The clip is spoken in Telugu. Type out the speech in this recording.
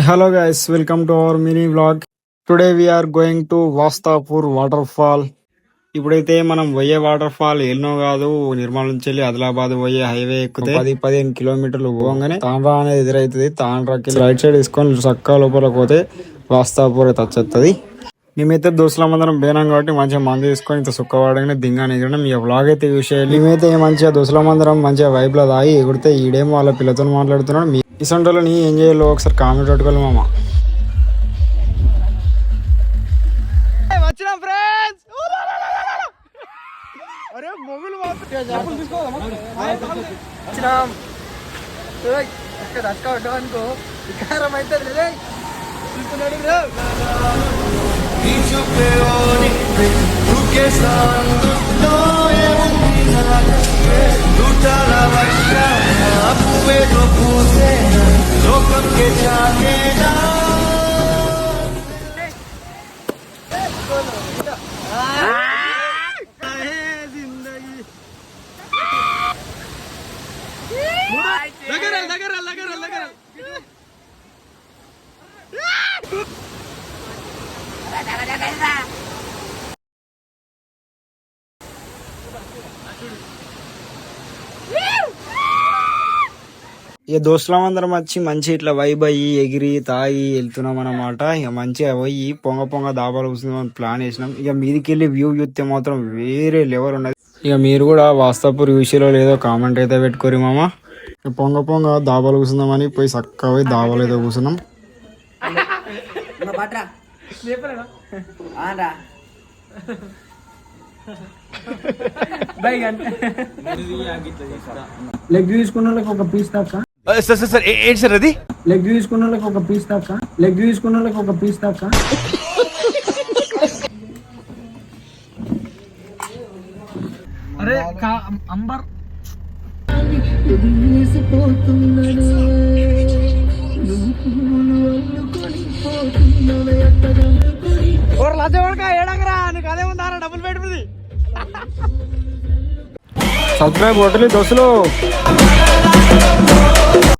Hello guys, welcome to our mini vlog. Today we are going to Vastapur waterfall. ఇప్పుడైతే మనం పోయే వాటర్ ఫాల్ ఎన్నో కాదు, నిర్మల్ నుంచి వెళ్ళి ఆదిలాబాద్ పోయే హైవే ఎక్కితే 10-15 కిలోమీటర్లు పోగానే తాండ్రా అనేది ఎదురైతుంది. తాండ్రాకి రైట్ సైడ్ తీసుకొని చక్కా లోపల పోతే వాస్తాపూర్ అయితే వచ్చేస్తుంది. మేమైతే దోస్తులమందరం పోయినాం కాబట్టి మంచిగా మంది తీసుకొని ఇంత సుక్కవాడగానే దింగా ఎగరడం ఈ వ్లాగ్ అయితే యూస్ చేయాలి. మేమైతే మంచిగా దోస్తులమందరం మంచిగా వైబ్లో తాగి ఎగిరితే ఈడేమో వాళ్ళ పిల్లతో మాట్లాడుతున్నాడు. మీ ఇసంటోళ్ళని ఏం చేయాలో ఒకసారి కామెంట్ పెట్టుకోవాలి మామ. వచ్చినాం ఫ్రెండ్స్. అరే మొగులు వచ్చినాం అక్క అనుకో వికారం అయితే ఇక దోస్తులమందరం వచ్చి మంచి ఇట్లా వైబ్ అయ్యి ఎగిరి తాగి వెళ్తున్నాం అనమాట. ఇక మంచిగా పోయి పొంగ దాబాలు కూర్చుందాం ప్లాన్ వేసినాం. ఇక మీదికి వెళ్ళి వ్యూ చూస్తే మాత్రం వేరే లెవెల్ ఉన్నది. ఇక మీరు కూడా వాస్తాపూర్ విషయంలో లేదో కామెంట్ అయితే పెట్టుకోరు మామ. పొంగ దాబాలు కూర్చుందామని పోయి చక్కగా పోయి దాబాలు అయితే కూర్చున్నాం. లెగ్ తీసుకున్న వాళ్ళకి ఒక పీస్ దాకా సార్ ఏంటి సార్ అది లెగ్ తీసుకున్న వాళ్ళకి ఒక పీస్ దాకా లెగ్ తీసుకున్న వాళ్ళకి ఒక పీస్ దాకా అరే అంబర్ ఏడంగరా నీకు అదే ఉందారా డబ్బులు పెట్టుకుంది. సబ్స్క్రైబ్ కొట్టలే దోస్తులు.